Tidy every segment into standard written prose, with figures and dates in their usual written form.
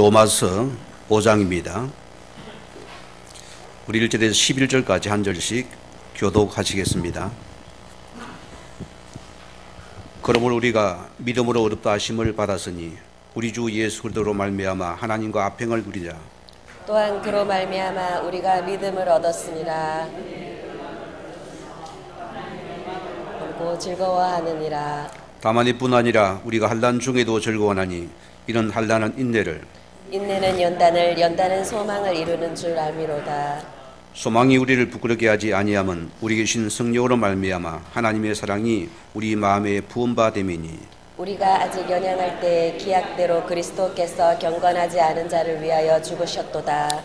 로마서 5장입니다. 우리 1절에서 11절까지 한 절씩 교독하시겠습니다. 그러므로 우리가 믿음으로 의롭다 하심을 받았으니 우리 주 예수 그리스도로 말미암아 하나님과 화평을 누리자. 또한 그로 말미암아 우리가 믿음을 얻었으니라. 그리고 즐거워하느니라. 다만 이뿐 아니라 우리가 환난 중에도 즐거워하니 이런 환난은 인내는 연단은 소망을 이루는 줄 알미로다. 소망이 우리를 부끄럽게 하지 아니함은 우리 계신 성령으로 말미암아 하나님의 사랑이 우리 마음에 부은 바 됨이니 우리가 아직 연약할 때 기약대로 그리스도께서 경건하지 않은 자를 위하여 죽으셨도다.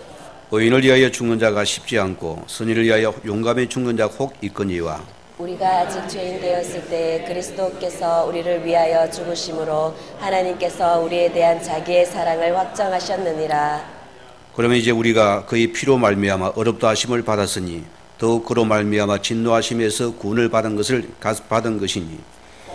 의인을 위하여 죽는 자가 쉽지 않고 선의를 위하여 용감히 죽는 자가 혹 있거니와 우리가 아직 죄인 되었을 때 그리스도께서 우리를 위하여 죽으심으로 하나님께서 우리에 대한 자기의 사랑을 확정하셨느니라. 그러면 이제 우리가 그의 피로 말미암아 어렵다 하심을 받았으니 더욱 그로 말미암아 진노하심에서 구원을 받은 것이니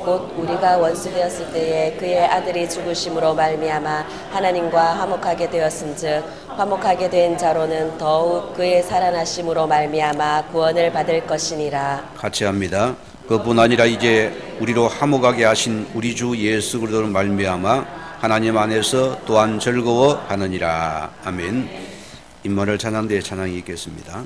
곧 우리가 원수 되었을 때에 그의 아들이 죽으심으로 말미암아 하나님과 화목하게 되었은즉 화목하게 된 자로는 더욱 그의 살아나심으로 말미암아 구원을 받을 것이니라. 같이 합니다. 그뿐 아니라 이제 우리로 화목하게 하신 우리 주 예수 그리스도로 말미암아 하나님 안에서 또한 즐거워하느니라. 아멘. 임마를 찬양대에 찬양이 있겠습니다.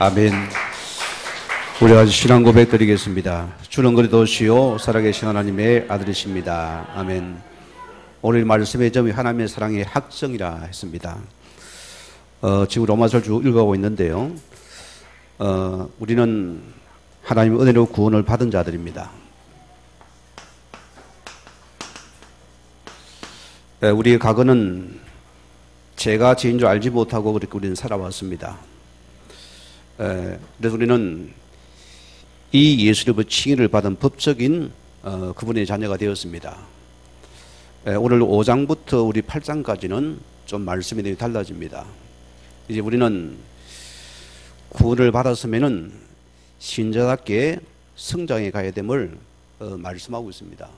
아멘. 우리가 신앙 고백 드리겠습니다. 주는 그리스도시요 살아계신 하나님의 아들이십니다. 아멘. 오늘 말씀의 점이 하나님의 사랑의 학정이라 했습니다. 지금 로마서를 쭉 읽어가고 있는데요. 우리는 하나님의 은혜로 구원을 받은 자들입니다. 우리의 과거는 죄가 죄인 줄 알지 못하고 그렇게 우리는 살아왔습니다. 그래서 우리는 이 예수로부터 칭의를 받은 법적인 그분의 자녀가 되었습니다. 오늘 5장부터 우리 8장까지는 좀 말씀이 되게 달라집니다. 이제 우리는 구원을 받았으면은 신자답게 성장해 가야 됨을 말씀하고 있습니다.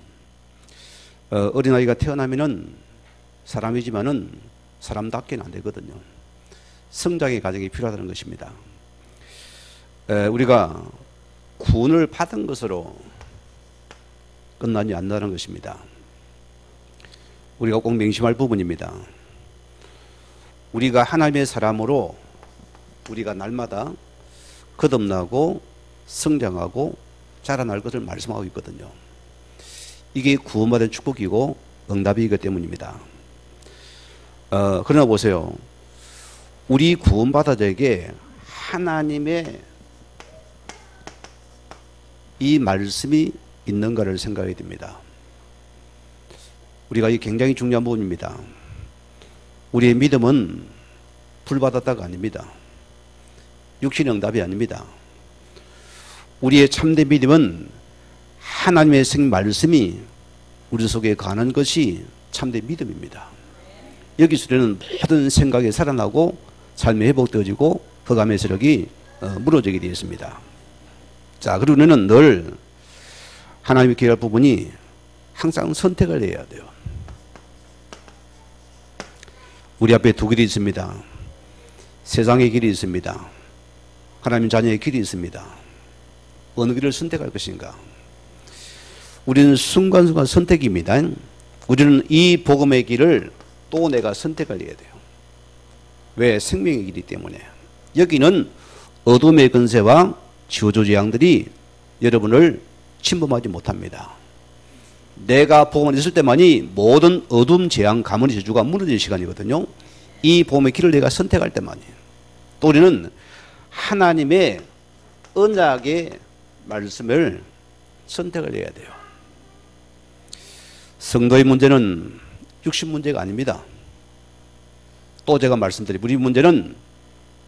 어린아이가 태어나면은 사람이지만은 사람답게는 안 되거든요. 성장의 과정이 필요하다는 것입니다. 우리가 구원을 받은 것으로 끝나지 않는다는 것입니다. 우리가 꼭 명심할 부분입니다. 우리가 하나님의 사람으로 우리가 날마다 거듭나고 성장하고 자라날 것을 말씀하고 있거든요. 이게 구원받은 축복이고 응답이기 때문입니다. 그러나 보세요. 우리 구원받은 자에게 하나님의 이 말씀이 있는가를 생각해야 됩니다. 우리가 이 굉장히 중요한 부분입니다. 우리의 믿음은 불받았다가 아닙니다. 육신의 응답이 아닙니다. 우리의 참된 믿음은 하나님의 말씀이 우리 속에 가는 것이 참된 믿음입니다. 여기서 우리는 모든 생각이 살아나고 삶이 회복되어지고 흑암의 세력이 무너지게 되어 있습니다. 자, 그리고 우리는 늘 하나님의 기회할 부분이 항상 선택을 해야 돼요. 우리 앞에 두 길이 있습니다. 세상의 길이 있습니다. 하나님 자녀의 길이 있습니다. 어느 길을 선택할 것인가? 우리는 순간순간 선택입니다. 우리는 이 복음의 길을 또 내가 선택을 해야 돼요. 왜? 생명의 길이기 때문에. 여기는 어둠의 근세와 지오조재앙들이 여러분을 침범하지 못합니다. 내가 복음을 있을 때만이 모든 어둠, 재앙, 가문의 저주가 무너질 시간이거든요. 이 복음의 길을 내가 선택할 때만이에요. 또 우리는 하나님의 언약의 말씀을 선택을 해야 돼요. 성도의 문제는 육신 문제가 아닙니다. 또 제가 말씀드린 우리 문제는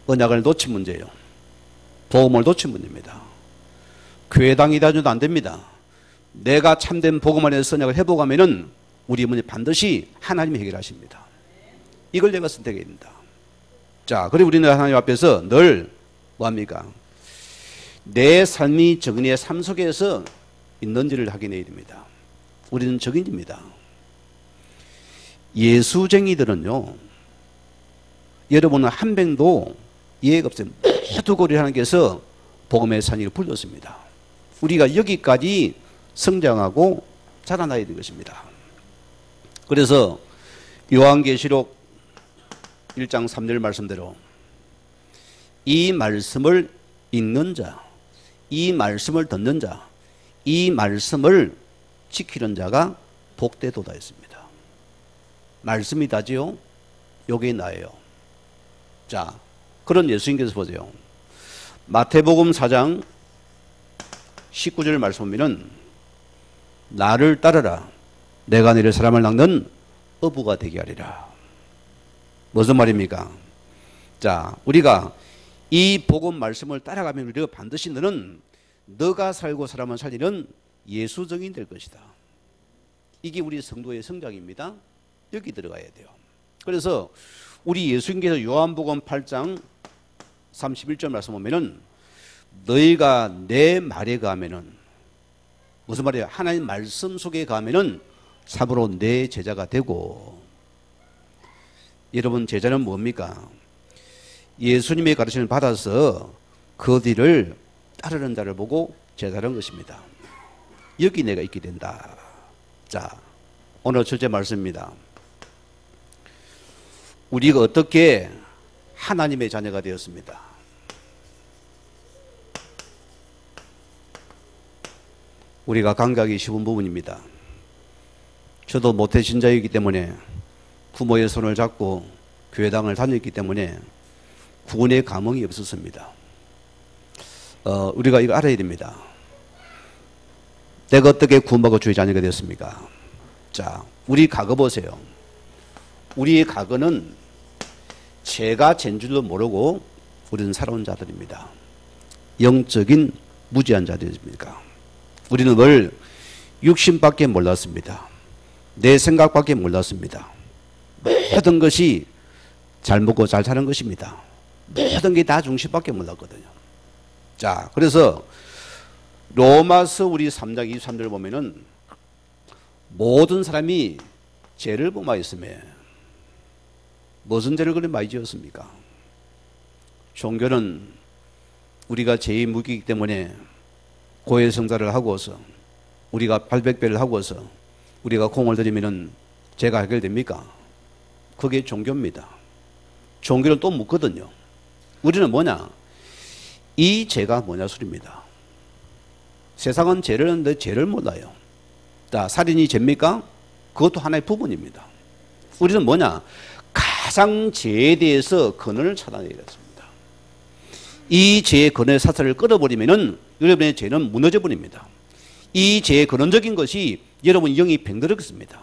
언약을 놓친 문제예요. 복음을 놓친 문제입니다. 교회당이 다녀도 안 됩니다. 내가 참된 복음 안에서 언약을 회복하면은 우리 문제 반드시 하나님이 해결하십니다. 이걸 내가 선택해야 됩니다. 자, 그리고 우리는 하나님 앞에서 늘 뭐합니까? 내 삶이 정인의 삶 속에서 있는지를 확인해야 됩니다. 우리는 적인입니다. 예수쟁이들은요, 여러분은 한 병도 이해가 없어요. 모두 우리 하나님께서 복음의 산이를 불렀습니다. 우리가 여기까지 성장하고 자라나야 되는 것입니다. 그래서 요한계시록 1장 3절 말씀대로 이 말씀을 읽는 자, 이 말씀을 듣는 자, 이 말씀을 지키는 자가 복되도다 했습니다. 말씀이 다지요? 요게 나예요. 자, 그런 예수님께서 보세요. 마태복음 4장 19절 말씀 보면은 나를 따르라. 내가 너를 사람을 낚는 어부가 되게 하리라. 무슨 말입니까? 자, 우리가 이 복음 말씀을 따라가면 우리가 반드시 너는 너가 살고 사람을 살리는 예수 증인 될 것이다. 이게 우리 성도의 성장입니다. 여기 들어가야 돼요. 그래서 우리 예수님께서 요한복음 8장 31절 말씀 보면은 너희가 내 말에 가면은 무슨 말이에요? 하나님 말씀 속에 가면은 참으로 내 제자가 되고. 여러분, 제자는 뭡니까? 예수님의 가르침을 받아서 그 뒤를 따르는 자를 보고 제자라는 것입니다. 여기 내가 있게 된다. 자, 오늘 첫째 말씀입니다. 우리가 어떻게 하나님의 자녀가 되었습니다. 우리가 감각이 쉬운 부분입니다. 저도 모태신자이기 때문에 부모의 손을 잡고 교회당을 다녔기 때문에 구원의 감흥이 없었습니다. 우리가 이거 알아야 됩니다. 내가 어떻게 구원받고 주의 자녀가 되었습니까? 자, 우리 과거 보세요. 우리의 과거는 죄가 죄인 줄도 모르고 우리는 살아온 자들입니다. 영적인 무지한 자들입니까? 우리는 늘 육신밖에 몰랐습니다. 내 생각밖에 몰랐습니다. 모든 것이 잘 먹고 잘 사는 것입니다. 모든 게 다 중심밖에 몰랐거든요. 자, 그래서 로마서 우리 3장 23절을 보면은 모든 사람이 죄를 범하였으며 무슨 죄를 그리 많이 지었습니까? 종교는 우리가 죄의 무기이기 때문에 고해성사를 하고서 우리가 800배를 하고서 우리가 공을 들이면은 죄가 해결됩니까? 그게 종교입니다. 종교는 또 묻거든요. 우리는 뭐냐? 이 죄가 뭐냐 소리입니다. 세상은 죄를 하는데 죄를 몰라요. 자, 살인이 죄입니까? 그것도 하나의 부분입니다. 우리는 뭐냐? 가장 죄에 대해서 근원을 찾아내야 되겠습니다. 이 죄의 근원의 사슬을 끊어버리면은 여러분의 죄는 무너져 버립니다. 이 죄의 근원적인 것이 여러분 영이 병들었습니다.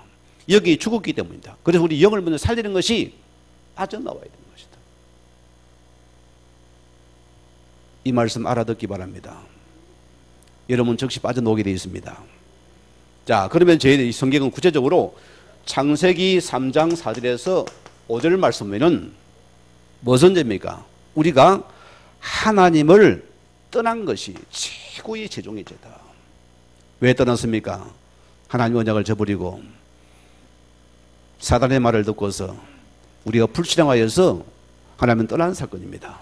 여기 죽었기 때문입니다. 그래서 우리 영을 먼저 살리는 것이 빠져나와야 되는 것이다. 이 말씀 알아듣기 바랍니다. 여러분 즉시 빠져나오게 되어 있습니다. 자, 그러면 저희 성경은 구체적으로 창세기 3장 4절에서 5절 말씀에는 무슨 죄입니까? 우리가 하나님을 떠난 것이 최고의 최종의 죄다. 왜 떠났습니까? 하나님 언약을 저버리고 사단의 말을 듣고서 우리가 불신앙하여서 하나님은 떠난 사건입니다.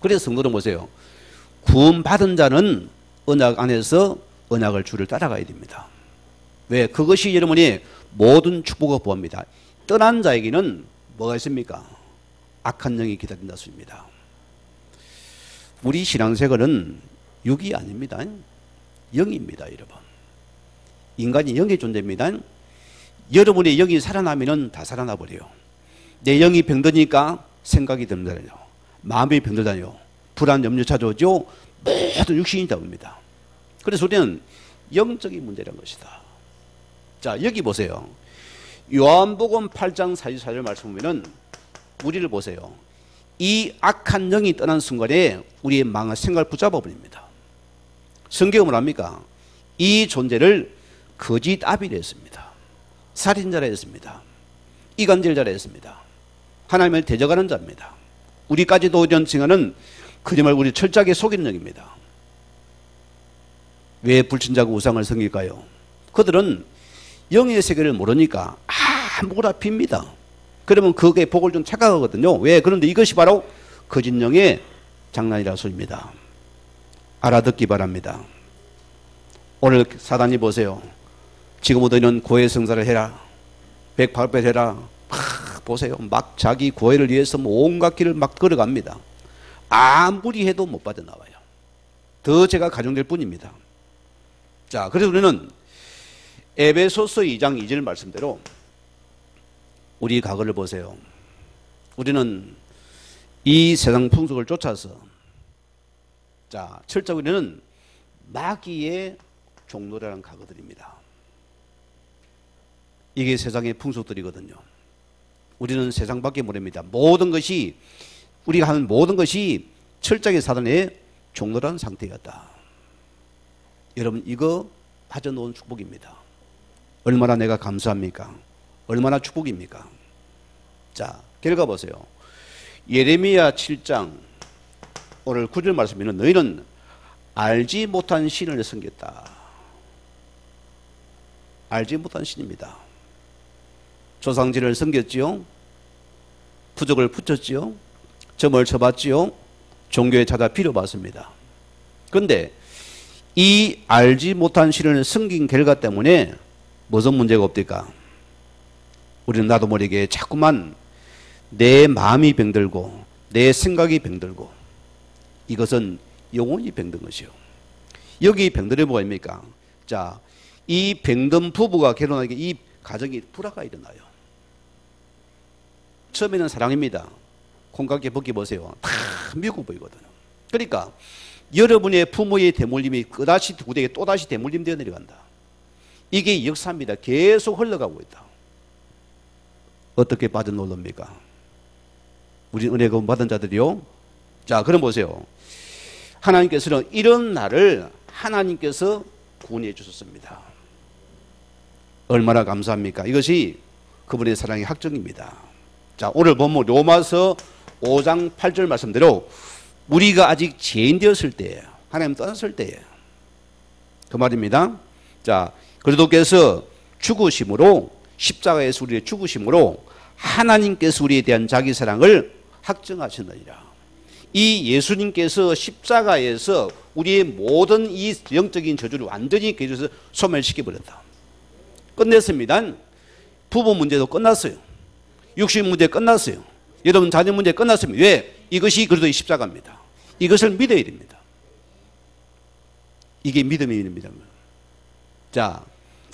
그래서 성도는 보세요. 구원받은 자는 언약 안에서 언약을 주를 따라가야 됩니다. 왜? 그것이 여러분이 모든 축복을 보합니다. 떠난 자에게는 뭐가 있습니까? 악한 영이 기다린다 소리입니다. 우리 신앙생활은 육이 아닙니다. 영입니다, 여러분. 인간이 영의 존재입니다. 여러분의 영이 살아나면 다 살아나 버려요. 내 영이 병드니까 생각이 듭니다요. 마음이 병들다요. 불안, 염려 찾아오죠. 모든 육신이 답니다. 그래서 우리는 영적인 문제란 것이다. 자, 여기 보세요. 요한복음 8장 44절 말씀 보면은 우리를 보세요. 이 악한 영이 떠난 순간에 우리의 마음과 생각을 붙잡아 버립니다. 성경은 뭐랍니까? 이 존재를 거짓 아비라 했습니다. 살인자라 했습니다. 이간질자라 했습니다. 하나님을 대적하는 자입니다. 우리까지도 전칭하는 거짓말 우리 철저하게 속이는 영입니다. 왜 불신자고 우상을 섬길까요? 그들은 영의 세계를 모르니까 아무거나 빕니다. 그러면 그게 복을 좀 착각하거든요. 왜? 그런데 이것이 바로 거짓 영의 장난이라 소리입니다. 알아듣기 바랍니다. 오늘 사단이 보세요. 지금부터 너는 고해 성사를 해라. 108배 해라. 보세요. 막 자기 고해를 위해서 온갖 길을 막 걸어갑니다. 아무리 해도 못 빠져나와요. 더 죄가 가중될 뿐입니다. 자, 그래서 우리는 에베소서 2장 2절 말씀대로 우리 과거를 보세요. 우리는 이 세상 풍속을 쫓아서 자, 철저히 우리는 마귀의 종노래라는 과거들입니다. 이게 세상의 풍속들이거든요. 우리는 세상밖에 모릅니다. 모든 것이 우리가 하는 모든 것이 철저하게 사단의 종노라는 상태였다. 여러분 이거 빠져놓은 축복입니다. 얼마나 내가 감사합니까? 얼마나 축복입니까? 자, 결과 보세요. 예레미야 7장 오늘 9절 말씀에는 너희는 알지 못한 신을 섬겼다. 알지 못한 신입니다. 조상진을 섬겼지요. 부적을 붙였지요. 점을 쳐봤지요. 종교에 찾아 빌어봤습니다. 그런데 이 알지 못한 신을 섬긴 결과 때문에 무슨 문제가 없을까? 우리는 나도 모르게 자꾸만 내 마음이 병들고 내 생각이 병들고 이것은 영혼이 병든 것이요. 여기 병들이 뭐가 입니까? 자, 이 병든 부부가 결혼하게 이 가정이 불화가 일어나요. 처음에는 사랑입니다. 콩깍지 벗기 보세요. 다 미국 보이거든요. 그러니까 여러분의 부모의 대물림이 또다시 구대에 또다시 대물림 되어 내려간다. 이게 역사입니다. 계속 흘러가고 있다. 어떻게 빠져놀랍니까? 우리 은혜 구원 받은 자들이요. 자, 그럼 보세요. 하나님께서는 이런 날을 하나님께서 구원해 주셨습니다. 얼마나 감사합니까? 이것이 그분의 사랑의 학정입니다. 자, 오늘 본문 로마서 5장 8절 말씀대로 우리가 아직 죄인 되었을 때에, 하나님 떠났을 때에 그 말입니다. 자, 그리스도께서 죽으심으로, 십자가에서 우리의 죽으심으로 하나님께서 우리에 대한 자기 사랑을 확정하셨느니라. 이 예수님께서 십자가에서 우리의 모든 이 영적인 저주를 완전히 그래서 소멸시켜버렸다. 끝냈습니다. 부부 문제도 끝났어요. 육신 문제 끝났어요. 여러분 자녀 문제 끝났습니다. 왜? 이것이 그리스도의 십자가입니다. 이것을 믿어야 됩니다. 이게 믿음입니다. 자,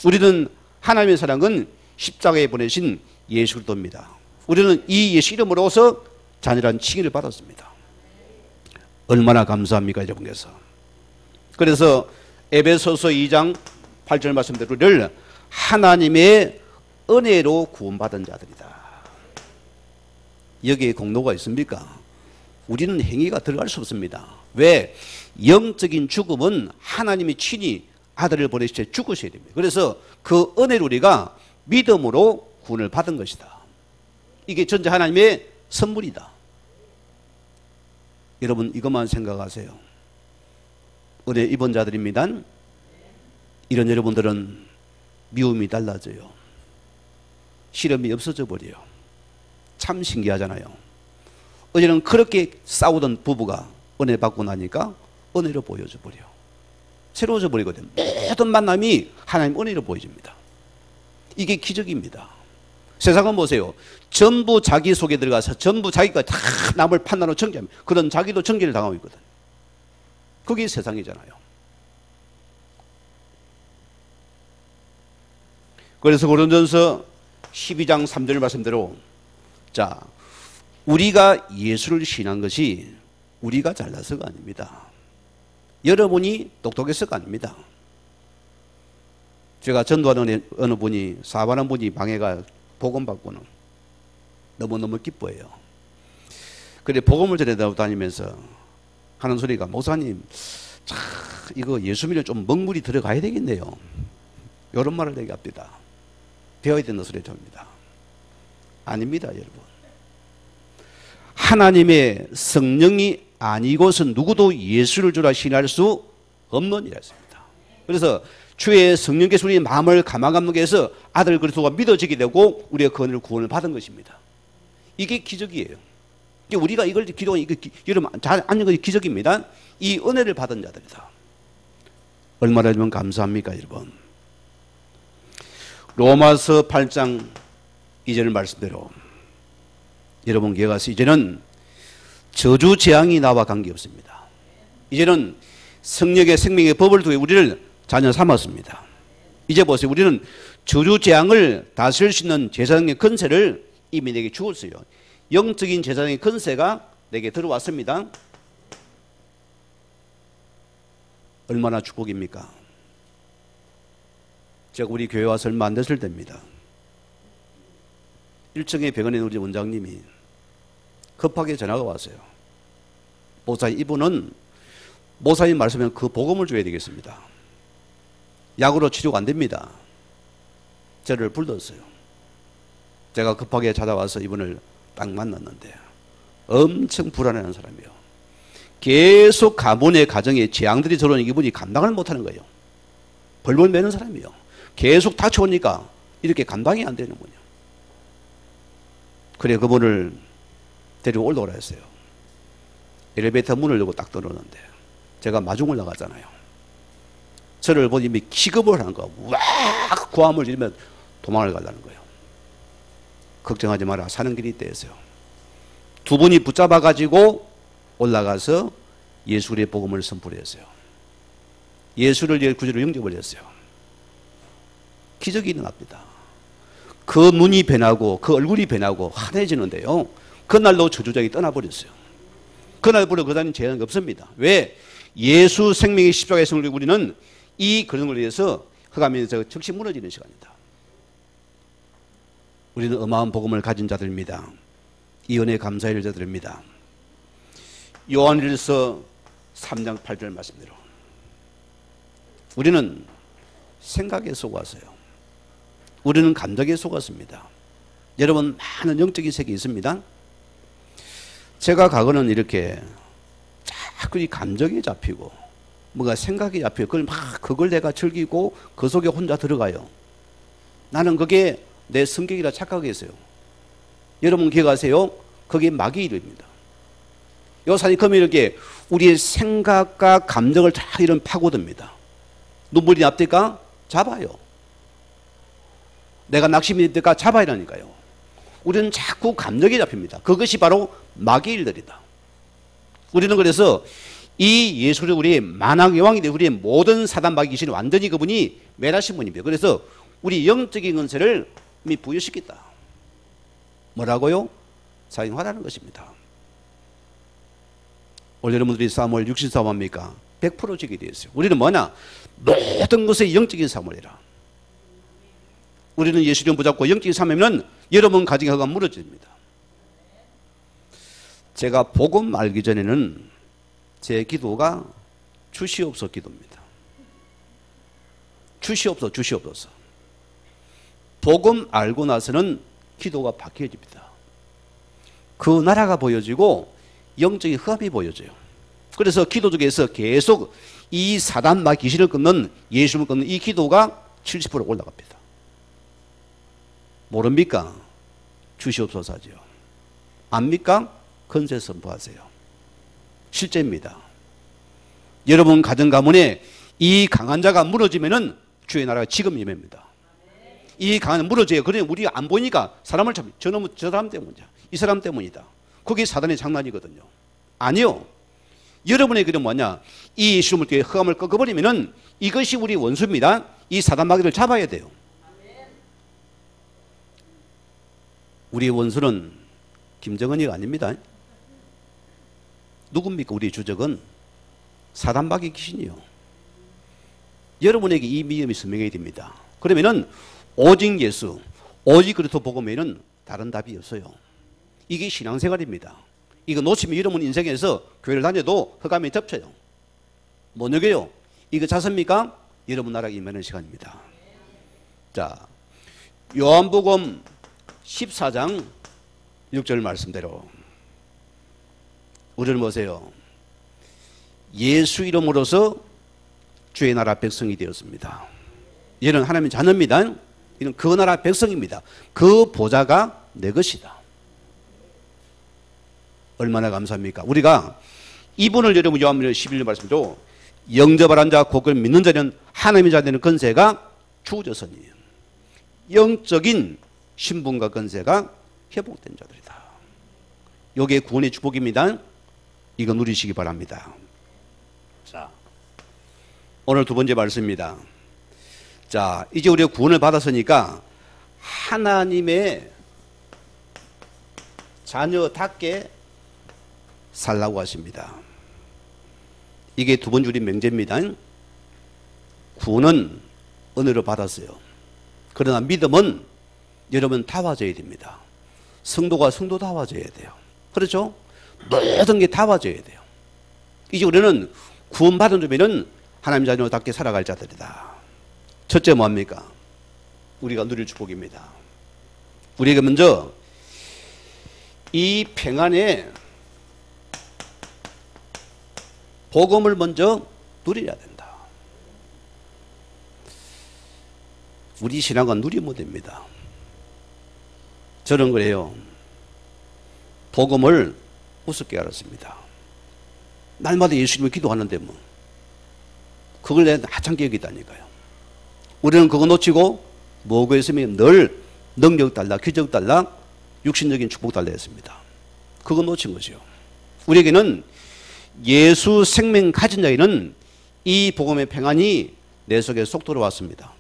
우리는 하나님의 사랑은 십자가에 보내신 예수 그리스도입니다. 우리는 이 예수 이름으로서 자녀란 칭의를 받았습니다. 얼마나 감사합니까, 여러분께서. 그래서 에베소서 2장 8절 말씀대로를 하나님의 은혜로 구원받은 자들이다. 여기에 공로가 있습니까? 우리는 행위가 들어갈 수 없습니다. 왜? 영적인 죽음은 하나님이 친히 아들을 보내실 때 죽으셔야 됩니다. 그래서 그 은혜를 우리가 믿음으로 구원을 받은 것이다. 이게 전체 하나님의 선물이다. 여러분 이것만 생각하세요. 은혜 입은 자들입니다. 이런 여러분들은 미움이 달라져요. 시련이 없어져 버려요. 참 신기하잖아요. 어제는 그렇게 싸우던 부부가 은혜 받고 나니까 은혜로 보여져 버려. 새로워져 버리거든요. 모든 만남이 하나님 은혜로 보여집니다. 이게 기적입니다. 세상은 보세요. 전부 자기 속에 들어가서 전부 자기가 다 남을 판단하고 정죄합니다. 그런 자기도 정죄를 당하고 있거든. 그게 세상이잖아요. 그래서 고린도전서 12장 3절 말씀대로 자, 우리가 예수를 신한 것이 우리가 잘나서가 아닙니다. 여러분이 똑똑해서가 아닙니다. 제가 전도하는 어느 분이 사반한 분이 방해가 복음 받고는 너무너무 기뻐해요. 그래 복음을 전해다 다니면서 하는 소리가 목사님 참 이거 예수 믿으면 좀 먹물이 들어가야 되겠네요. 이런 말을 얘기합니다. 배워야 된다는 소리를 합니다. 아닙니다, 여러분. 하나님의 성령이 아니고선 누구도 예수를 주라 신할 수 없는 일이었습니다. 그래서 주의 성령께서 우리의 마음을 감화감게 해서 아들 그리스도가 믿어지게 되고 우리가 그 은혜를 구원을 받은 것입니다. 이게 기적이에요. 우리가 이걸 기도하는 여러분 잘 아는 것이 기적입니다. 이 은혜를 받은 자들이다. 얼마나 여러분 감사합니까, 여러분. 로마서 8장 2절 말씀대로 여러분 기회 가서 이제는 저주 재앙이 나와 관계없습니다. 이제는 성령의 생명의 법을 통해 우리를 자녀 삼았습니다. 이제 보세요. 우리는 저주 재앙을 다스릴 수 있는 제사장의 권세를 이미 내게 주었어요. 영적인 제사장의 권세가 내게 들어왔습니다. 얼마나 축복입니까? 제가 우리 교회 와서 얼마 안 됐을 때입니다. 1층의 병원에 우리 원장님이 급하게 전화가 왔어요. 목사님, 이분은 목사님 말씀하면 그 복음을 줘야 되겠습니다. 약으로 치료가 안 됩니다. 저를 불렀어요. 제가 급하게 찾아와서 이분을 딱 만났는데 엄청 불안해하는 사람이에요. 계속 가문의 가정에 재앙들이 들어오는 이분이 감당을 못하는 거예요. 벌벌 매는 사람이에요. 계속 닥쳐오니까 이렇게 감당이 안 되는 거예요. 그래 그분을 데리고 올라오라 했어요. 엘리베이터 문을 열고 딱 들어오는데 제가 마중을 나가잖아요. 저를 보니 이미 기겁을 하는 거야. 와 고함을 지르면 도망을 가려는 거예요. 걱정하지 마라. 사는 길이 있다 했어요. 두 분이 붙잡아 가지고 올라가서 예수의 복음을 선포했어요. 예수를 구주로 영접을 했어요. 기적이 일어납니다. 그 눈이 변하고 그 얼굴이 변하고 환해지는데요. 그날로 저주자가 떠나버렸어요. 그날부터 그 다음에 재앙이 없습니다. 왜? 예수 생명의 십자가의 성을 우리는 이 그런 걸 위해서 흑암에서 즉시 무너지는 시간이다. 우리는 어마어마한 복음을 가진 자들입니다. 이 은혜에 감사할 자들입니다. 요한일서 3장 8절 말씀대로 우리는 생각에 속았어요. 우리는 감정에 속았습니다. 여러분, 많은 영적인 세계에 있습니다. 제가 과거는 이렇게 자꾸 이 감정에 잡히고 뭔가 생각에 잡히고 그걸 내가 즐기고 그 속에 혼자 들어가요. 나는 그게 내 성격이라 착각했어요. 여러분 기억하세요? 그게 마귀의 일입니다. 요사님 그러면 이렇게 우리의 생각과 감정을 다 이런 파고듭니다. 눈물이 납니까? 잡아요. 내가 낙심이 됩니까? 잡아야 하니까요. 우리는 자꾸 감정에 잡힙니다. 그것이 바로 마귀의 일들이다. 우리는 그래서 이 예수를 우리의 만왕의 왕이 되고 우리의 모든 사단 마귀 귀신을 완전히 그분이 멸하신 분입니다. 그래서 우리 영적인 은혜를 부여시켰다. 뭐라고요? 사용하라는 것입니다. 오늘 여러분들이 싸움을 육신 싸움합니까? 100% 지게 되어 있어요. 우리는 뭐냐? 모든 것에 영적인 싸움을 해라. 우리는 예수님 붙잡고 영적인 싸움하면 여러분 가정의 허가 무너집니다. 제가 복음 알기 전에는 제 기도가 주시옵소서 기도입니다. 주시옵소서. 복음 알고 나서는 기도가 바뀌어집니다. 그 나라가 보여지고 영적인 흠이 보여져요. 그래서 기도 중에서 계속 이 사단과 귀신을 끊는 예수를 끊는 이 기도가 70% 올라갑니다. 모릅니까? 주시옵소서 하죠. 압니까? 건세 선포하세요. 실제입니다. 여러분 가정 가문에 이 강한 자가 무너지면은 주의 나라가 지금 임합니다. 이 강한 무너져요. 그러니 우리가 안 보이니까 사람을 참 저 사람 때문이야. 이 사람 때문이다. 그게 사단의 장난이거든요. 아니요. 여러분의 길은 뭐냐? 이 예수님을 통해 흑암을 꺾어버리면은 이것이 우리 원수입니다. 이 사단 마귀를 잡아야 돼요. 우리의 원수는 김정은이가 아닙니다. 누굽니까? 우리의 주적은 사단 마귀 귀신이요. 여러분에게 이 믿음이 선명해야 됩니다. 그러면은 오직 예수, 오직 그리스도 복음에는 다른 답이 없어요. 이게 신앙생활입니다. 이거 놓치면 여러분 인생에서 교회를 다녀도 흑암에 덮쳐요. 못 이겨요. 이거 자습니까? 여러분 나라에 임하는 시간입니다. 자, 요한복음 14장 6절 말씀대로 우리는 보세요. 예수 이름으로서 주의 나라 백성이 되었습니다. 얘는 하나님의 자녀입니다. 이는 그 나라 백성입니다. 그 보좌가 내 것이다. 얼마나 감사합니까? 우리가 이분을 여러분 요한복음 11절 말씀도 영접하는 자 곧 그를 믿는 자는 하나님의 자 되는 건세가 주어졌으니 영적인 신분과 건세가 회복된 자들이다. 이게 구원의 축복입니다. 이거 누리시기 바랍니다. 자, 오늘 두 번째 말씀입니다. 자, 이제 우리가 구원을 받았으니까 하나님의 자녀답게 살라고 하십니다. 이게 두 번 줄인 명제입니다. 구원은 은혜로 받았어요. 그러나 믿음은 여러분 다와져야 됩니다. 성도가 성도 다와져야 돼요. 그렇죠? 모든 게 다와져야 돼요. 이제 우리는 구원받은 주면은 하나님 자녀답게 살아갈 자들이다. 첫째 뭐합니까? 우리가 누릴 축복입니다. 우리가 먼저 이 평안에 복음을 먼저 누려야 된다. 우리 신앙은 누리면 못됩니다. 저는 그래요. 복음을 우습게 알았습니다. 날마다 예수님을 기도하는데 뭐 그걸 내가 하찮게 여기다니까요. 우리는 그거 놓치고 뭐고 했으면 늘 능력 달라, 기적 달라, 육신적인 축복 달라 했습니다. 그거 놓친 거죠. 우리에게는 예수 생명 가진 자에는 이 복음의 평안이 내 속에 쏙 들어왔습니다.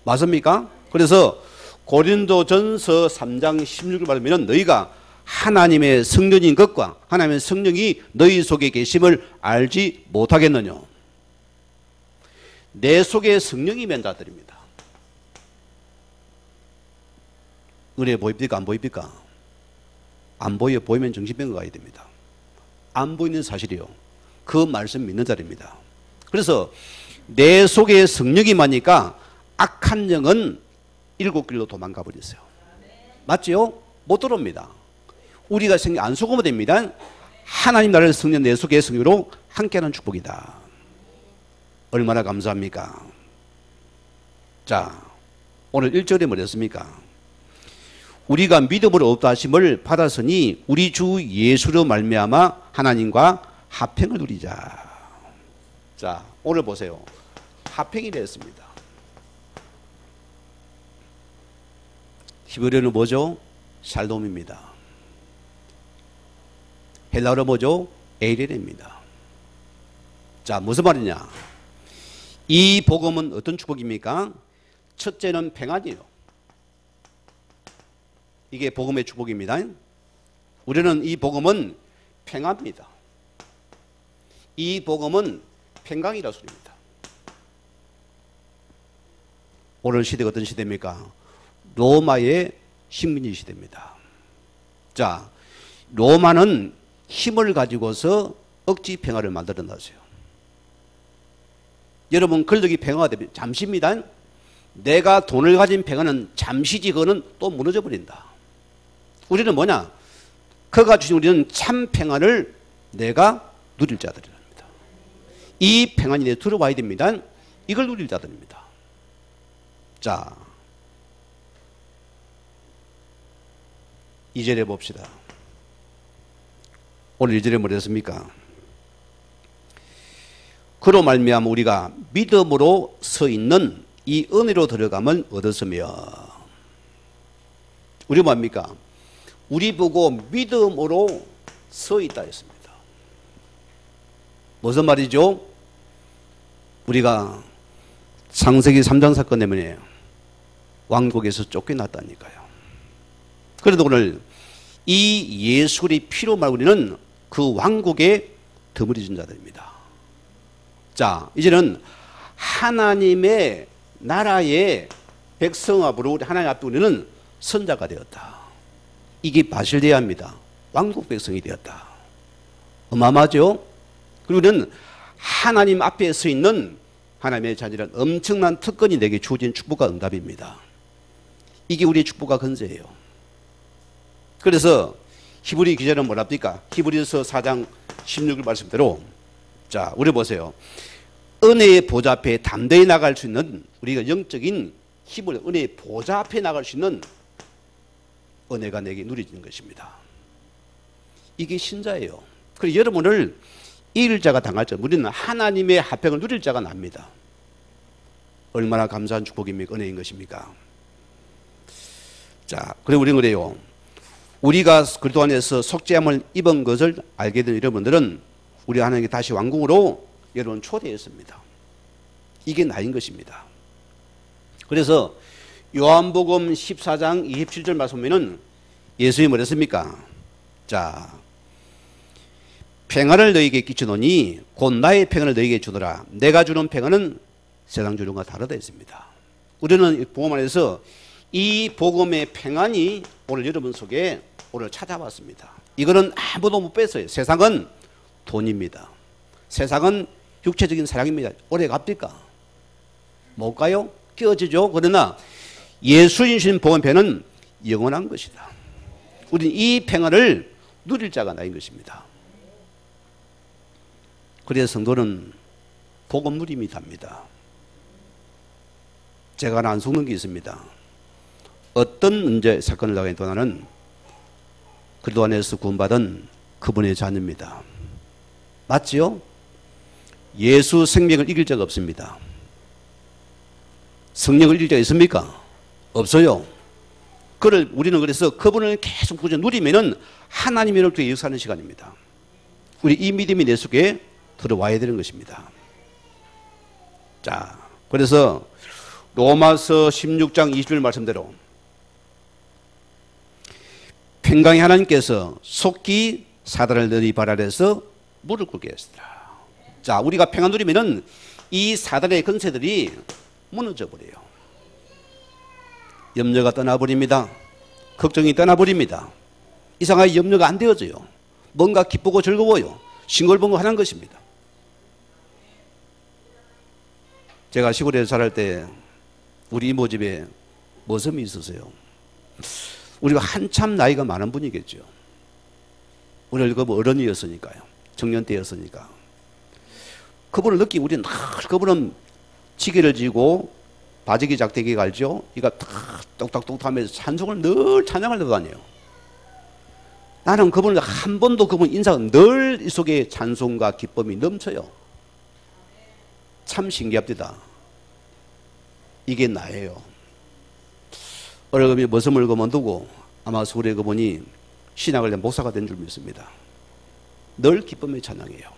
맞습니까? 그래서 고린도전서 3장 16을 받으면 너희가 하나님의 성령인 것과 하나님의 성령이 너희 속에 계심을 알지 못하겠느냐. 내 속에 성령이 임한 자들입니다. 은혜 보입니까? 안 보입니까? 안 보여. 보이면 정신병원 가야 됩니다. 안 보이는 사실이요. 그 말씀 믿는 자입니다. 그래서 내 속에 성령이 많으니까 악한 영은 7길로 도망가 버렸어요. 맞지요? 못 들어옵니다. 우리가 성령 안 속으면 됩니다. 하나님 나라의 성령 내 속의 성령으로 함께하는 축복이다. 얼마나 감사합니까? 자, 오늘 1절에 뭐랬습니까? 우리가 믿음으로 얻다 하심을 받았으니 우리 주 예수로 말미암아 하나님과 화평을 누리자. 자, 오늘 보세요. 화평이 됐습니다. 히브리어는 뭐죠? 샬롬입니다. 헬라어로 뭐죠? 에이렐입니다. 자, 무슨 말이냐? 이 복음은 어떤 축복입니까? 첫째는 평안이에요. 이게 복음의 축복입니다. 우리는 이 복음은 평안입니다. 이 복음은 평강이라 소리입니다. 오늘 시대가 어떤 시대입니까? 로마의 식민지 시대입니다. 자, 로마는 힘을 가지고서 억지 평화를 만들어 놨어요. 여러분, 권력이 평화가 되면 잠시입니다. 내가 돈을 가진 평화는 잠시지, 그거는 또 무너져 버린다. 우리는 뭐냐? 그가 주신 우리는 참 평안을 내가 누릴 자들입니다. 이 평안이 내 들어와야 됩니다. 이걸 누릴 자들입니다. 자, 2절에 봅시다. 오늘 2절에 뭐라 했습니까? 그로 말미암아 우리가 믿음으로 서 있는 이 은혜로 들어감을 얻었으며, 우리 뭡니까? 우리 보고 믿음으로 서 있다 했습니다. 무슨 말이죠? 우리가 창세기 3장 사건 때문에 왕국에서 쫓겨났다니까요. 그래도 오늘 이 예수 그리스도의 피로 말고 우리는 그 왕국에 드물어진 자들입니다. 자, 이제는 하나님의 나라의 백성합으로 하나님 앞에 우리는 선자가 되었다. 이게 바실레아입니다. 왕국 백성이 되었다. 어마어마하죠? 그리고 우리는 하나님 앞에 서 있는 하나님의 자녀란 엄청난 특권이 내게 주어진 축복과 응답입니다. 이게 우리의 축복과 건세예요. 그래서 히브리 기자는 뭐랍니까? 히브리서 4장 16절 말씀대로, 자, 우리 보세요. 은혜의 보좌 앞에 담대히 나갈 수 있는, 우리가 영적인 힘을, 은혜의 보좌 앞에 나갈 수 있는 은혜가 내게 누려지는 것입니다. 이게 신자예요. 그래서 여러분을 잃을 자가 당할 자, 우리는 하나님의 화평을 누릴 자가 납니다. 얼마나 감사한 축복입니까? 은혜인 것입니까? 자, 그리고 우리는 그래요. 우리가 그리스도 안에서 속죄함을 입은 것을 알게 된 여러분들은 우리 하나님께 다시 왕궁으로 여러분 초대했습니다. 이게 나인 것입니다. 그래서 요한복음 14장 27절 말씀에는 예수님이 뭐랬습니까? 자, 평안을 너희에게 끼치노니 곧 나의 평안을 너희에게 주노라. 내가 주는 평안은 세상 주는 것과 다르다 했습니다. 우리는 복음 안에서 이 복음의 평안이 오늘 여러분 속에 오늘 찾아왔습니다. 이거는 아무도 못 뺐어요. 세상은 돈입니다. 세상은 육체적인 사랑입니다. 오래 갑니까? 못 가요? 끼어지죠. 그러나 예수님 주신 복음의 평안은 영원한 것이다. 우리는 이 평안을 누릴 자가 나인 것입니다. 그래서 성도는 복음 누림이 답니다. 제가 하나 안 속는 게 있습니다. 어떤 문제, 사건을 당해도 나는 그리스도 안에서 구원받은 그분의 자녀입니다. 맞지요? 예수 생명을 이길 자가 없습니다. 성령을 이길 자가 있습니까? 없어요. 그를 우리는 그래서 그분을 계속 꾸준히 누리면은 하나님의 은혜로 역사하는 시간입니다. 우리 이 믿음이 내 속에 들어와야 되는 것입니다. 자, 그래서 로마서 16장 20절 말씀대로 평강의 하나님께서 속히 사단을 너희 발 아래서 무릎 꿇게 하시더라. 자, 우리가 평안 누리면은 이 사단의 근세들이 무너져 버려요. 염려가 떠나버립니다. 걱정이 떠나버립니다. 이상하게 염려가 안 되어져요. 뭔가 기쁘고 즐거워요. 싱글벙글하는 것입니다. 제가 시골에서 자랄 때 우리 이모 집에 머슴이 있었어요. 우리가 한참 나이가 많은 분이겠죠. 우리가 어른이었으니까요. 청년 때였으니까. 그분을 느끼고 우리는 그분은 지게를 지고 바지기 작대기 갈죠. 이가 탁 똑딱똑딱 하면서 찬송을 늘 찬양을 넣어 다녀요. 나는 그분을 한 번도 그분 인사가 늘 이 속에 찬송과 기쁨이 넘쳐요. 참 신기합니다. 이게 나예요. 어느 그분이 머슴을 그만두고 아마 서울에 그분이 신학을 낸 목사가 된 줄 믿습니다. 늘 기쁨의 찬양이에요.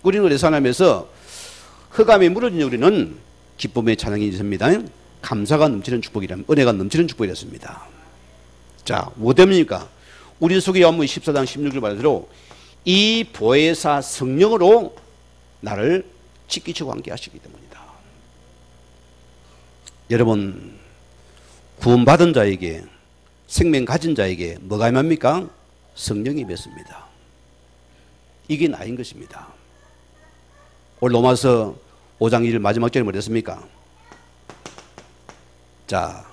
우리는 그래서 하나님에서 흑암이 무너진 우리는 기쁨의 찬양이 있습니다. 감사가 넘치는 축복이라면 은혜가 넘치는 축복이었습니다. 자, 뭐 때문입니까? 우리 속에 요한복음 14장 16절 말대로 이 보혜사 성령으로 나를 지키시고 함께하시기 때문이다. 여러분, 구원받은 자에게 생명 가진 자에게 뭐가 임합니까? 성령이 임했습니다. 이게 나인 것입니다. 오늘 로마서 5장 1절 마지막 절이 뭐랬습니까? 자,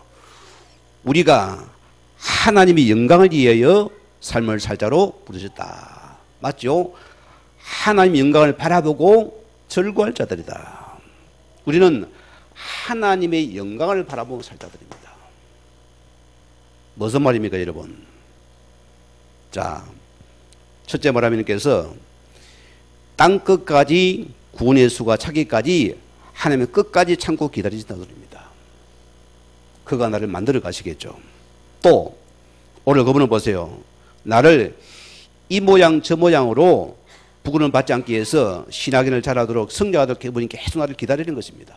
우리가 하나님이 영광을 위하여 삶을 살 자로 부르셨다. 맞죠? 하나님 영광을 바라보고 절구할 자들이다. 우리는 하나님의 영광을 바라보고 살 자들입니다. 무슨 말입니까, 여러분? 자, 첫째 하나님께서 땅 끝까지 구원의 수가 차기까지 하나님의 끝까지 참고 기다리신다는 소리입니다. 그가 나를 만들어 가시겠죠. 또 오늘 그분을 보세요. 나를 이 모양 저 모양으로 부끄러움 받지 않기 위해서 신학인을 잘하도록 성장하도록 그분이 계속 나를 기다리는 것입니다.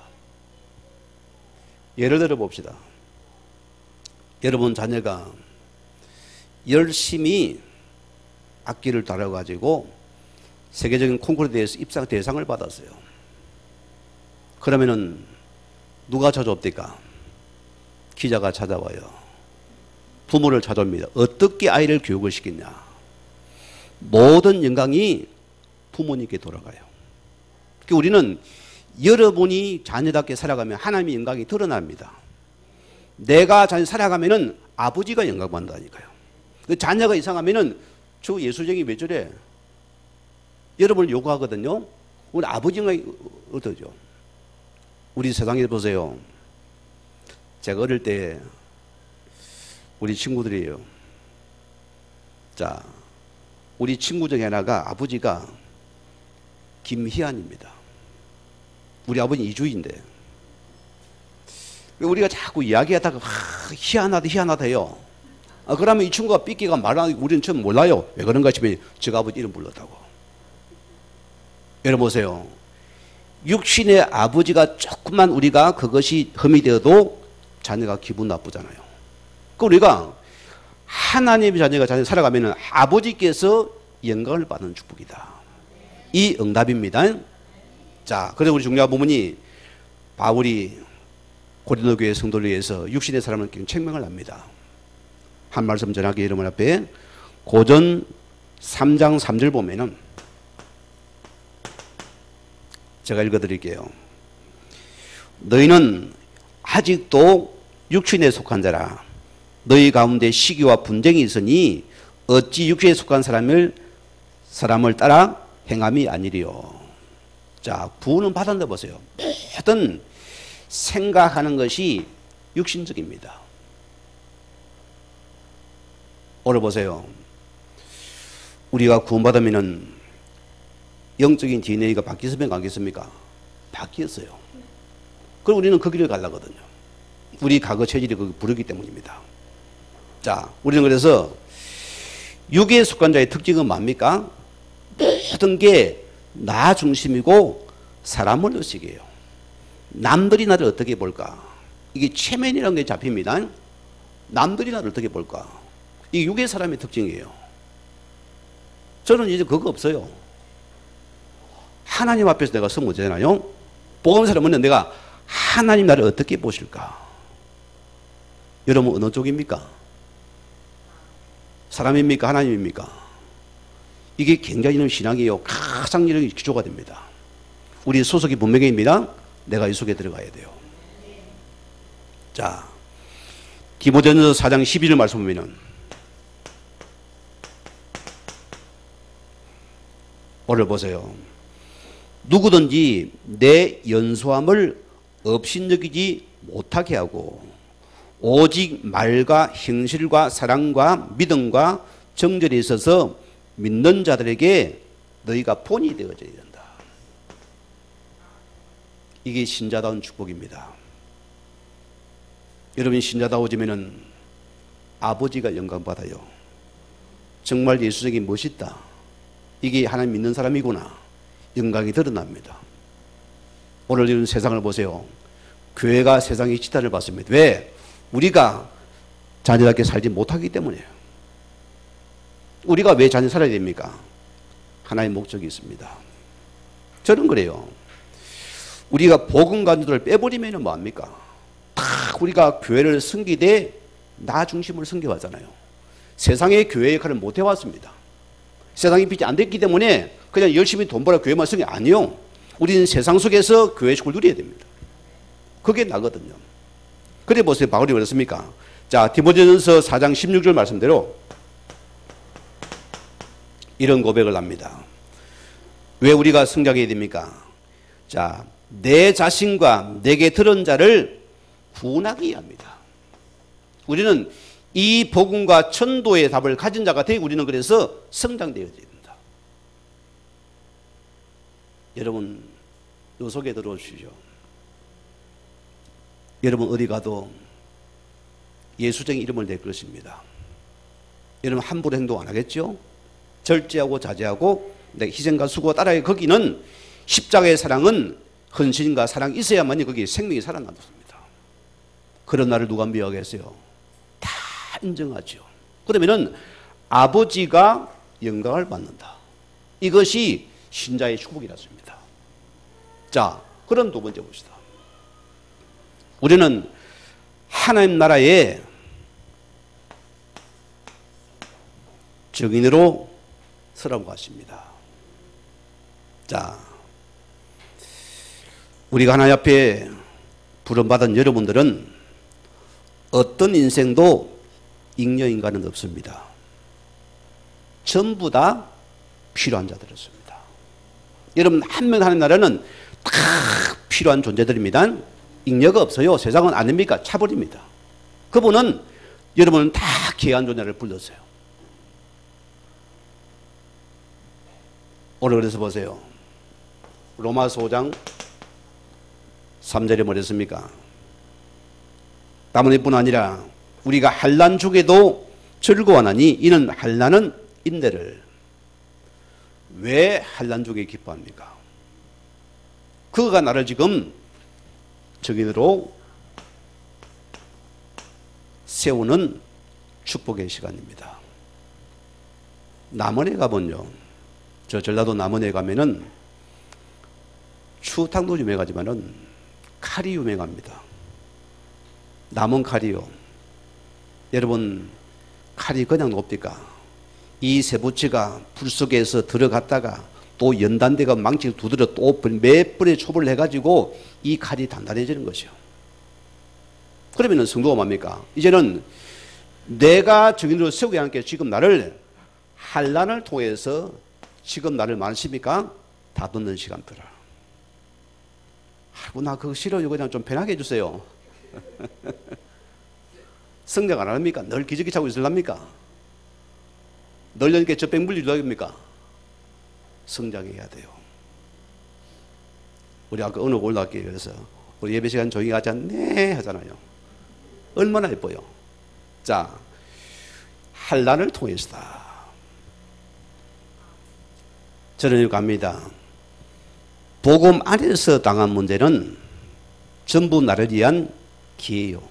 예를 들어 봅시다. 여러분 자녀가 열심히 악기를 다뤄가지고 세계적인 콩쿠르에 대해서 입상 대상을 받았어요. 그러면은 누가 찾아옵니까? 기자가 찾아와요. 부모를 찾아옵니다. 어떻게 아이를 교육을 시켰냐? 모든 영광이 부모님께 돌아가요. 그러니까 우리는 여러분이 자녀답게 살아가면 하나님의 영광이 드러납니다. 내가 자녀 살아가면은 아버지가 영광 받는다니까요. 자녀가 이상하면은 저 예수쟁이 왜 저래? 여러분을 요구하거든요. 우리 아버지 영광이 어떠죠? 우리 세상에 보세요. 제가 어릴 때 우리 친구들이에요. 자, 우리 친구 중에 하나가 아버지가 김희안입니다. 우리 아버지 이주인데 우리가 자꾸 이야기하다가 희한하다 희한하다 해요. 그러면 이 친구가 삐끼가 말하는 우리는 처음 몰라요. 왜 그런가 싶으면 저 아버지 이름 불렀다고. 여러분 보세요. 육신의 아버지가 조금만 우리가 그것이 흠이 되어도 자녀가 기분 나쁘잖아요. 그 우리가 하나님의 자녀가 자녀 살아가면 아버지께서 영광을 받는 축복이다. 이 응답입니다. 자, 그래서 우리 중요한 부분이 바울이 고린도 교회 성도를 위해서 육신의 사람을 책망을 합니다. 한 말씀 전하기 여러분 앞에 고전 3장 3절 보면은 제가 읽어드릴게요. 너희는 아직도 육신에 속한 자라. 너희 가운데 시기와 분쟁이 있으니 어찌 육신에 속한 사람을 따라 행함이 아니리요. 자, 구원은 받았는데 보세요. 모든 생각하는 것이 육신적입니다. 오늘 보세요. 우리가 구원받으면은 영적인 DNA가 바뀌었습니까? 안 바뀌었습니까? 바뀌었어요. 그럼 우리는 그 길을 가려거든요. 우리 과거 체질이 그 부르기 때문입니다. 자, 우리는 그래서 육에 속한 자의 특징은 뭡니까? 모든 게 나 중심이고 사람을 의식해요. 남들이 나를 어떻게 볼까? 이게 체면이라는 게 잡힙니다. 남들이 나를 어떻게 볼까? 이게 육의 사람의 특징이에요. 저는 이제 그거 없어요. 하나님 앞에서 내가 서면 되잖아요. 복음서를 묻는 내가 하나님 나를 어떻게 보실까? 여러분 어느 쪽입니까? 사람입니까? 하나님입니까? 이게 굉장히 이런 신앙이에요. 가장 이런 기초가 됩니다. 우리 소속이 분명해입니다. 내가 이 속에 들어가야 돼요. 자, 디모데전서 4장 12절 말씀 보면은 오늘 보세요. 누구든지 내 연소함을 업신여기지 못하게 하고 오직 말과 행실과 사랑과 믿음과 정절에 있어서 믿는 자들에게 너희가 본이 되어져야 된다. 이게 신자다운 축복입니다. 여러분 신자다워지면은 아버지가 영광받아요. 정말 예수적이 멋있다. 이게 하나님 믿는 사람이구나. 영광이 드러납니다. 오늘 이런 세상을 보세요. 교회가 세상의 지탄을 받습니다. 왜? 우리가 자녀답게 살지 못하기 때문이에요. 우리가 왜 자녀 살아야 됩니까? 하나의 목적이 있습니다. 저는 그래요. 우리가 복음 간주들을 빼버리면 뭐합니까? 다 우리가 교회를 섬기되 나 중심으로 섬겨왔잖아요. 세상의 교회 역할을 못 해왔습니다. 세상이 빛이 안 됐기 때문에 그냥 열심히 돈 벌어 교회만 섬겨. 아니요. 우리는 세상 속에서 교회 축을 누려야 됩니다. 그게 나거든요. 그래 보세요. 바울이 그랬습니까? 자, 디모데전서 4장 16절 말씀대로 이런 고백을 합니다. 왜 우리가 성장해야 됩니까? 자, 내 자신과 내게 들은 자를 구원하기 합니다. 우리는 이 복음과 천도의 답을 가진 자가 되고 우리는 그래서 성장되어야 됩니다. 여러분, 요 속에 들어오시죠. 여러분 어디 가도 예수적인 이름을 낼 것입니다. 여러분 함부로 행동 안 하겠죠? 절제하고 자제하고 내 희생과 수고와 따라야 거기는 십자가의 사랑은 헌신과 사랑이 있어야만이 거기에 생명이 살아남습니다. 그런 나를 누가 미워하겠어요? 다 인정하죠. 그러면은 아버지가 영광을 받는다. 이것이 신자의 축복이라습니다. 자, 그럼 두 번째 봅시다. 우리는 하나님 나라의 증인으로 서라고 하십니다. 자, 우리가 하나님 앞에 부름받은 여러분들은 어떤 인생도 잉여인간은 없습니다. 전부 다 필요한 자들이었습니다. 여러분 한 명 하나님 나라는 다 필요한 존재들입니다. 잉여가 없어요. 세상은 아닙니까? 차버립니다. 그분은 여러분은 다 귀한 존재를 불렀어요. 오늘 그래서 보세요. 로마서 5장 3절에 뭐랬습니까? 다만 이뿐 아니라 우리가 환난 중에도 즐거워하나니 이는 환난은 인내를. 왜 환난 중에 기뻐합니까? 그가 나를 지금 증인으로 세우는 축복의 시간입니다. 남원에 가면요, 저 전라도 남원에 가면은 추탕도 유명하지만은 칼이 유명합니다. 남원 칼이요. 여러분 칼이 그냥 높니까 이 세부치가 불 속에서 들어갔다가 또 연단대가 망치를 두드려 또 몇 번의 초벌을 해가지고 이 칼이 단단해지는 것이요. 그러면은 성도가 뭡니까? 이제는 내가 증인으로 세우게 하니까 지금 나를 환난을 통해서 지금 나를 많으십니까? 다듬는 시간들을. 아이고 나 그거 싫어요. 그냥 좀 편하게 해주세요. 성장 안 합니까? 늘 기저귀 차고 있으랍니까? 늘 이렇게 젖병 물리려합니까? 성장해야 돼요. 우리 아까 어느 올라갈게요. 그래서 우리 예배 시간 조용히 하지 않네 하잖아요. 얼마나 예뻐요. 자, 환난을 통해서다. 저는 이거 갑니다. 복음 안에서 당한 문제는 전부 나를 위한 기회요.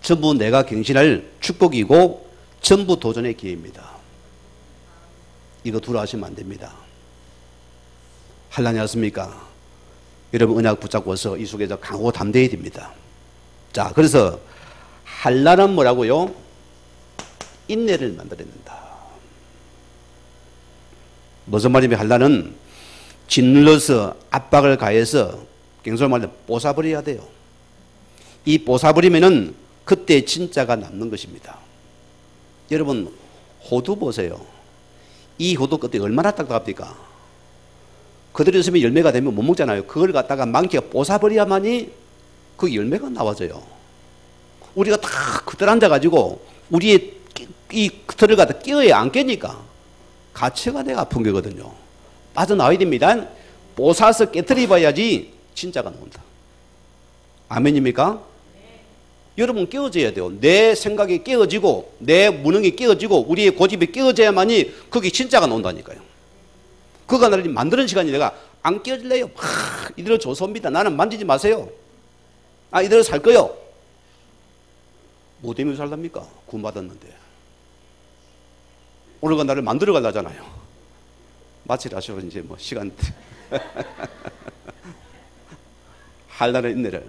전부 내가 경신할 축복이고 전부 도전의 기회입니다. 이거 두려워하시면 안 됩니다. 할라니 하십니까? 여러분 언약 붙잡고서 이 속에서 강하고 담대해야 됩니다. 자, 그래서 한란은 뭐라고요? 인내를 만들어낸다. 무슨 말이냐면 한란은 짓눌러서 압박을 가해서 경솔 말로 뽀사버려야 돼요. 이 뽀사버리면은 그때 진짜가 남는 것입니다. 여러분 호두 보세요. 이 호두 끝에 얼마나 딱딱합니까? 그대로 있으면 열매가 되면 못 먹잖아요. 그걸 갖다가 망치가 뽀사버려야만이 그 열매가 나와져요. 우리가 다 그대로 앉아가지고 우리의 이 틀을 갖다 끼어야 안 깨니까 가치가 내가 아픈 거거든요. 빠져나와야 됩니다. 뽀사서 깨트려 봐야지 진짜가 나온다. 아멘입니까? 여러분 깨어져야 돼요. 내 생각이 깨어지고 내 무능이 깨어지고 우리의 고집이 깨어져야만이 그게 진짜가 나온다니까요. 그가 나를 만드는 시간이 내가 안 깨어질래요. 이대로 조소입니다. 나는 만지지 마세요. 이대로 살 거요. 뭐 때문에 살랍니까? 구원받았는데. 오늘가 나를 만들어 가려잖아요. 마치라시로 이제 뭐 시간 한란의 인내를.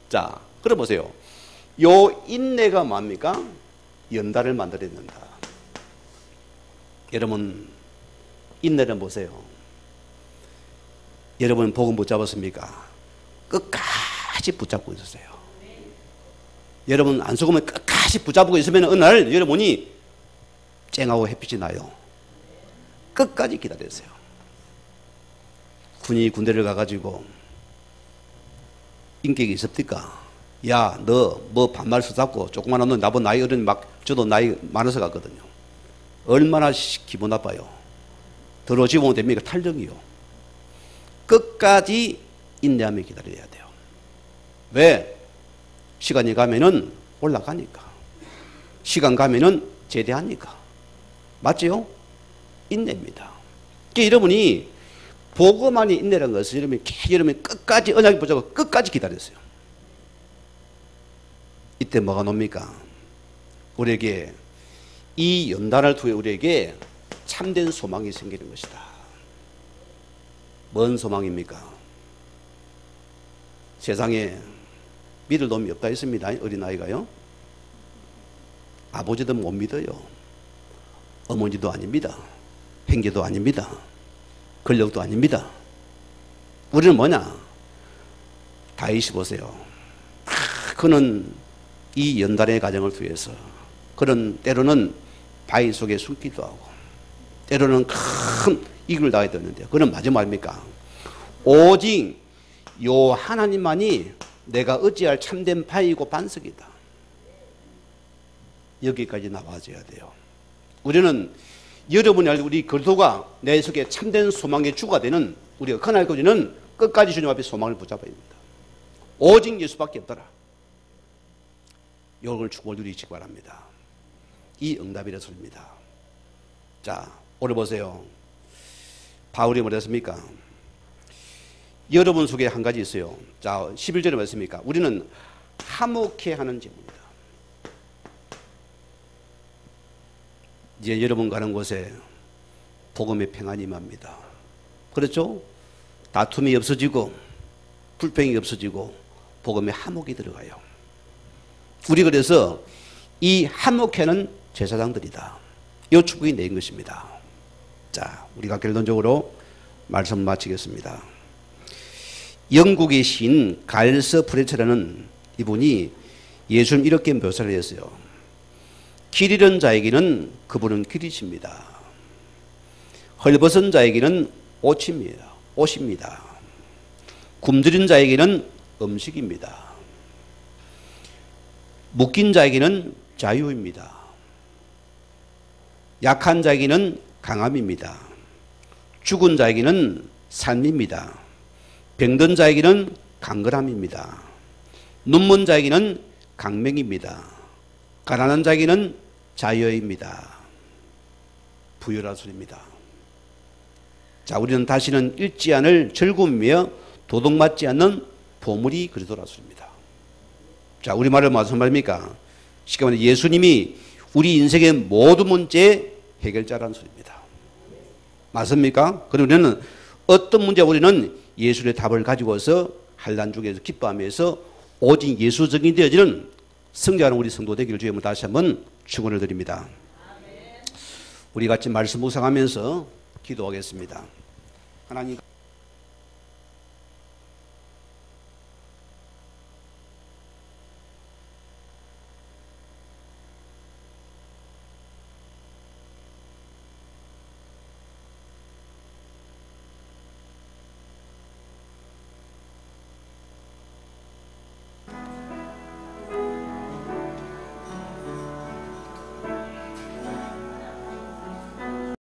자, 그래 보세요. 요 인내가 뭡니까? 연달을 만들어낸다. 여러분 인내를 보세요. 여러분 복음 붙잡았습니까? 끝까지 붙잡고 있었어요. 여러분 안 속으면 끝까지 붙잡고 있으면 어느 날 여러분이 쨍하고 햇빛이 나요. 끝까지 기다렸어요. 군이 군대를 가가지고 인격이 있었니까? 야, 너 뭐 반말 서잡고 조그만한 너 나보다 나이 어린 저도 나이 많아서 갔거든요. 얼마나 기분 나빠요. 들어오시면 됩니까? 탈정이요. 끝까지 인내하며 기다려야 돼요. 왜? 시간이 가면은 올라가니까. 시간 가면은 제대하니까. 맞지요? 인내입니다. 그러니까 여러분이 복음만이 인내라는 것을 여러분이 끝까지 언약이 붙잡고 끝까지 기다렸어요. 이때 뭐가 놉니까? 우리에게 이 연단을 통해 우리에게 참된 소망이 생기는 것이다. 뭔 소망입니까? 세상에 믿을 놈이 없다 했습니다. 어린아이가요. 아버지도 못 믿어요. 어머니도 아닙니다. 형제도 아닙니다. 권력도 아닙니다. 우리는 뭐냐? 다윗이 보세요. 그는 이 연단의 과정을 통해서 그는 때로는 바위 속에 숨기도 하고 때로는 큰 이익을 당해야 되는데 그는 마지막입니까? 오직 요 하나님만이 내가 어찌할 참된 바위고 반석이다. 여기까지 나와줘야 돼요. 우리는 여러분이 알고 우리 그리스도가 내 속에 참된 소망의 주가 되는 우리가 그날까지는 끝까지 주님 앞에 소망을 붙잡아야 됩니다. 오직 예수밖에 없더라. 이걸 축복을 누리시기 바랍니다. 이 응답이라 소리입니다. 자, 오늘 보세요. 바울이 뭐라 했습니까? 여러분 속에 한 가지 있어요. 자, 11절에 뭐라 했습니까? 우리는 화목해 하는 제목입니다. 이제 여러분 가는 곳에 복음의 평안이 임합니다. 그렇죠? 다툼이 없어지고 불평이 없어지고 복음의 화목이 들어가요. 우리 그래서 이 화목해는 제사장들이다. 이 축복이 내린 것입니다. 자, 우리가 결론적으로 말씀 마치겠습니다. 영국의 시인 갈스 프레처라는 이분이 예수님 이렇게 묘사를 했어요. 길 잃은 자에게는 그분은 길이십니다. 헐벗은 자에게는 옷입니다. 굶주린 자에게는 음식입니다. 묶인 자에게는 자유입니다. 약한 자에게는 강함입니다. 죽은 자에게는 삶입니다. 병든 자에게는 강건함입니다. 눈먼 자에게는 강명입니다. 가난한 자에게는 자유입니다. 부유라 소리입니다. 자, 우리는 다시는 잃지 않을 즐거움이며 도둑맞지 않는 보물이 그리스도라 소리입니다. 자, 우리말로 무슨 말입니까? 쉽게 말해 예수님이 우리 인생의 모든 문제의 해결자라는 소리입니다. 맞습니까? 그럼 우리는 어떤 문제 우리는 예수의 답을 가지고서 환난 중에서 기뻐하면서 오직 예수적인 되어지는 성장하는 우리 성도 되기를 주여 다시 한번 축원을 드립니다. 우리 같이 말씀 묵상하면서 기도하겠습니다. 하나님.